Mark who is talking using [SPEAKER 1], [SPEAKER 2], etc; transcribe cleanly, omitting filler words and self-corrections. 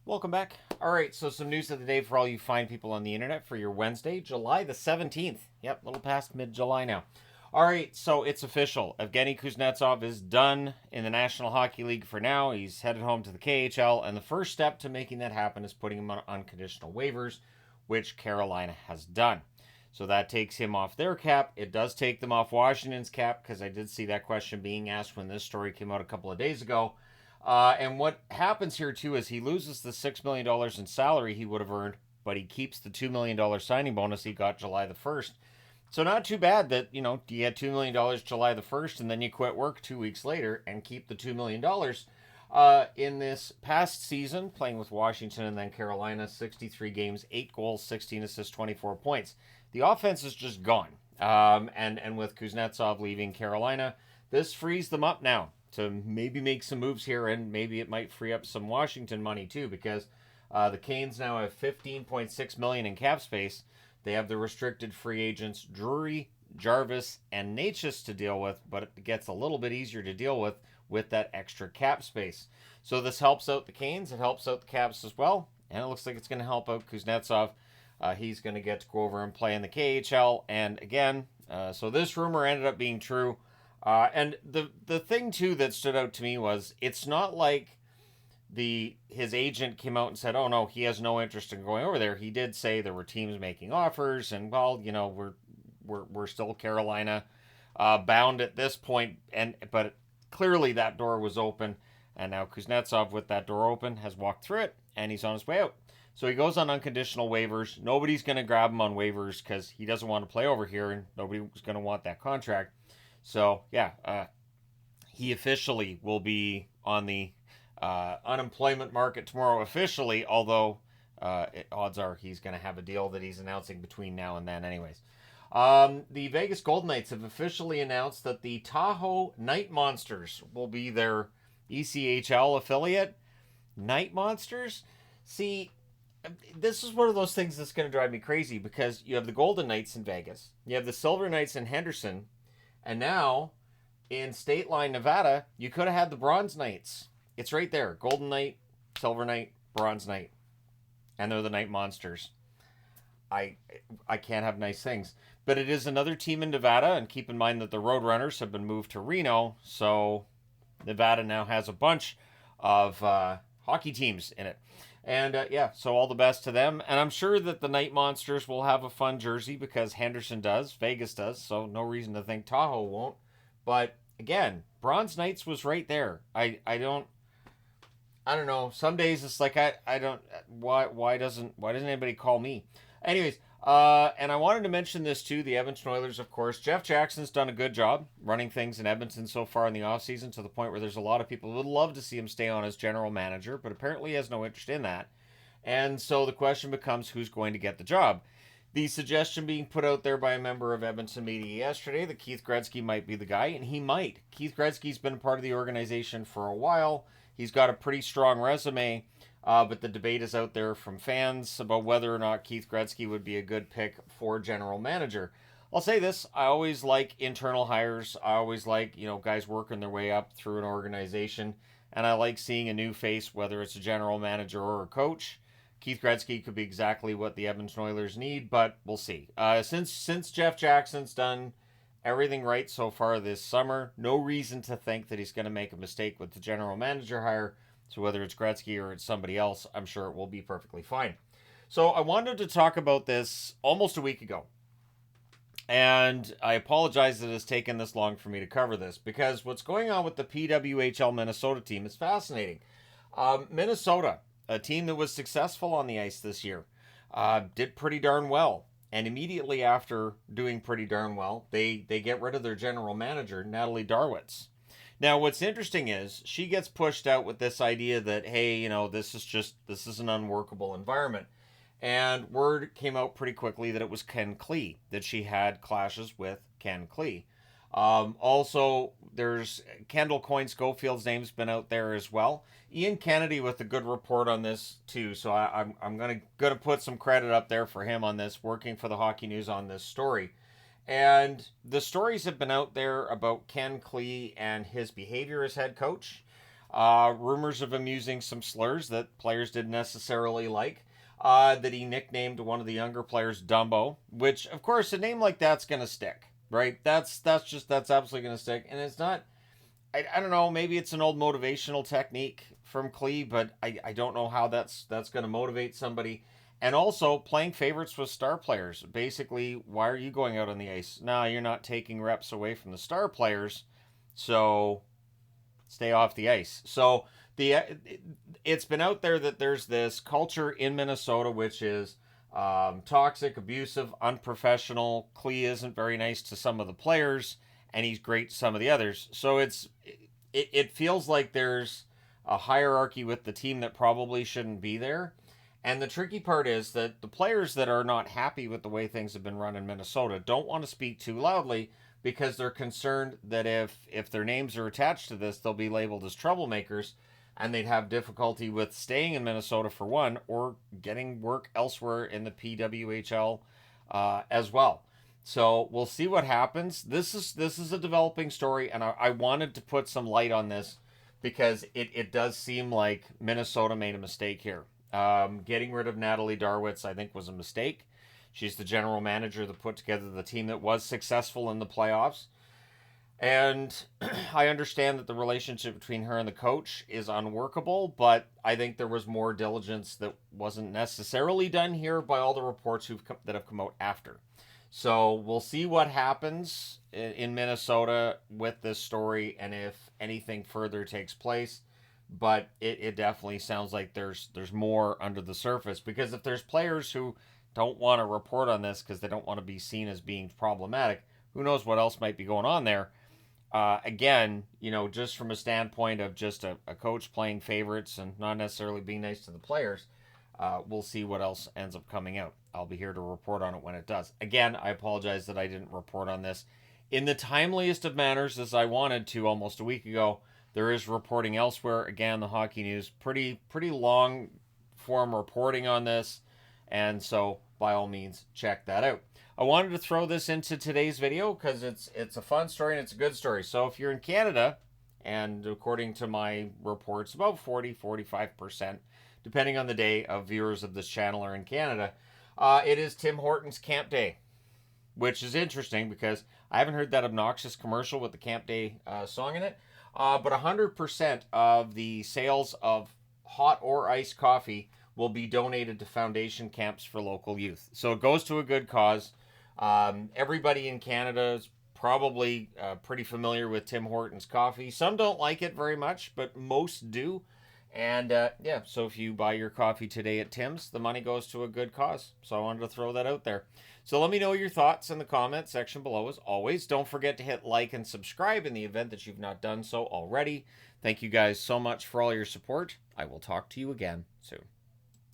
[SPEAKER 1] Welcome back. All right, so some news of the day for all you fine people on the internet for your Wednesday, July the 17th. Yep, a little past mid-July now. All right, so it's official. Evgeny Kuznetsov is done in the National Hockey League for now. He's headed home to the KHL, and the first step to making that happen is putting him on unconditional waivers, which Carolina has done. So that takes him off their cap. It does take them off Washington's cap, because I did see that question being asked when this story came out a couple of days ago. And what happens here, too, is he loses the $6 million in salary he would have earned, but he keeps the $2 million signing bonus he got July the 1st. So not too bad that, you get $2 million July the 1st and then you quit work 2 weeks later and keep the $2 million. In this past season, playing with Washington and then Carolina, 63 games, 8 goals, 16 assists, 24 points. The offense is just gone. And with Kuznetsov leaving Carolina, this frees them up now to maybe make some moves here, and maybe it might free up some Washington money too, because the Canes now have $15.6 million in cap space. They have the restricted free agents Drury, Jarvis, and Natchez to deal with, but it gets a little bit easier to deal with that extra cap space. So this helps out the Canes. It helps out the Caps as well, and it looks like it's going to help out Kuznetsov. He's going to get to go over and play in the KHL, and again, so this rumor ended up being true. And the thing too that stood out to me was it's not like his agent came out and said, "Oh no, he has no interest in going over there." He did say there were teams making offers, and well, we're still Carolina bound at this point, but clearly that door was open, and now Kuznetsov, with that door open, has walked through it, and he's on his way out. So he goes on unconditional waivers. Nobody's going to grab him on waivers because he doesn't want to play over here, and nobody's going to want that contract. So yeah, he officially will be on the unemployment market tomorrow officially, although odds are he's going to have a deal that he's announcing between now and then anyways. The Vegas Golden Knights have officially announced that the Tahoe Night Monsters will be their ECHL affiliate. Night Monsters? See, this is one of those things that's going to drive me crazy, because you have the Golden Knights in Vegas, you have the Silver Knights in Henderson, and now in State Line, Nevada, you could have had the Bronze Knights. It's right there. Golden Knight, Silver Knight, Bronze Knight. And they're the Night Monsters. I can't have nice things. But it is another team in Nevada, and keep in mind that the Roadrunners have been moved to Reno, so Nevada now has a bunch of hockey teams in it. And so all the best to them. And I'm sure that the Night Monsters will have a fun jersey, because Henderson does, Vegas does, so no reason to think Tahoe won't. But again, Bronze Knights was right there. I don't know. Some days it's like I don't why doesn't anybody call me? Anyways, and I wanted to mention this too, the Edmonton Oilers, of course. Jeff Jackson's done a good job running things in Edmonton so far in the offseason, to the point where there's a lot of people who would love to see him stay on as general manager, but apparently he has no interest in that. And so the question becomes, who's going to get the job? The suggestion being put out there by a member of Edmonton media yesterday that Keith Gretzky might be the guy, and he might. Keith Gretzky's been part of the organization for a while. He's got a pretty strong resume, but the debate is out there from fans about whether or not Keith Gretzky would be a good pick for general manager. I'll say this, I always like internal hires. I always like, guys working their way up through an organization, and I like seeing a new face, whether it's a general manager or a coach. Keith Gretzky could be exactly what the Edmonton Oilers need, but we'll see. Since Jeff Jackson's done everything right so far this summer, no reason to think that he's going to make a mistake with the general manager hire. So whether it's Gretzky or it's somebody else, I'm sure it will be perfectly fine. So I wanted to talk about this almost a week ago. And I apologize that it's taken this long for me to cover this, because what's going on with the PWHL Minnesota team is fascinating. Minnesota, a team that was successful on the ice this year, did pretty darn well. And immediately after doing pretty darn well, they get rid of their general manager, Natalie Darwitz. Now, what's interesting is she gets pushed out with this idea that, hey, this is an unworkable environment. And word came out pretty quickly that it was Ken Klee, that she had clashes with Ken Klee. Also, there's Kendall Coyne Schofield's name's been out there as well. Ian Kennedy with a good report on this too, so I'm gonna put some credit up there for him on this, working for the Hockey News on this story. And the stories have been out there about Ken Klee and his behavior as head coach. Rumors of him using some slurs that players didn't necessarily like. That he nicknamed one of the younger players Dumbo, which, of course, a name like that's going to stick, right? That's absolutely going to stick. And it's not, I don't know, maybe it's an old motivational technique from Clee, but I don't know how that's going to motivate somebody. And also, playing favorites with star players. Basically, why are you going out on the ice? No, you're not taking reps away from the star players, so stay off the ice. So it's been out there that there's this culture in Minnesota which is toxic, abusive, unprofessional. Clee isn't very nice to some of the players, and he's great to some of the others. So it feels like there's a hierarchy with the team that probably shouldn't be there. And the tricky part is that the players that are not happy with the way things have been run in Minnesota don't want to speak too loudly because they're concerned that if their names are attached to this, they'll be labeled as troublemakers and they'd have difficulty with staying in Minnesota for one or getting work elsewhere in the PWHL as well. So we'll see what happens. This is a developing story, and I wanted to put some light on this because it does seem like Minnesota made a mistake here. Getting rid of Natalie Darwitz, I think, was a mistake. She's the general manager that put together the team that was successful in the playoffs. And I understand that the relationship between her and the coach is unworkable, but I think there was more diligence that wasn't necessarily done here by all the reports that have come out after. So we'll see what happens in Minnesota with this story and if anything further takes place. But it definitely sounds like there's more under the surface, because if there's players who don't want to report on this because they don't want to be seen as being problematic, who knows what else might be going on there. Again, just from a standpoint of just a coach playing favorites and not necessarily being nice to the players, we'll see what else ends up coming out. I'll be here to report on it when it does. Again, I apologize that I didn't report on this in the timeliest of manners as I wanted to almost a week ago. There is reporting elsewhere. Again, the Hockey News, pretty long form reporting on this, and so by all means, check that out. I wanted to throw this into today's video because it's a fun story and it's a good story. So if you're in Canada, and according to my reports, about 40-45%, depending on the day, of viewers of this channel are in Canada, it is Tim Hortons Camp Day, which is interesting because I haven't heard that obnoxious commercial with the Camp Day song in it. But 100% of the sales of hot or iced coffee will be donated to foundation camps for local youth. So it goes to a good cause. Everybody in Canada is probably pretty familiar with Tim Hortons coffee. Some don't like it very much, but most do. And so if you buy your coffee today at Tim's, the money goes to a good cause. So I wanted to throw that out there. So let me know your thoughts in the comment section below. As always, don't forget to hit like and subscribe in the event that you've not done so already. Thank you guys so much for all your support. I will talk to you again soon.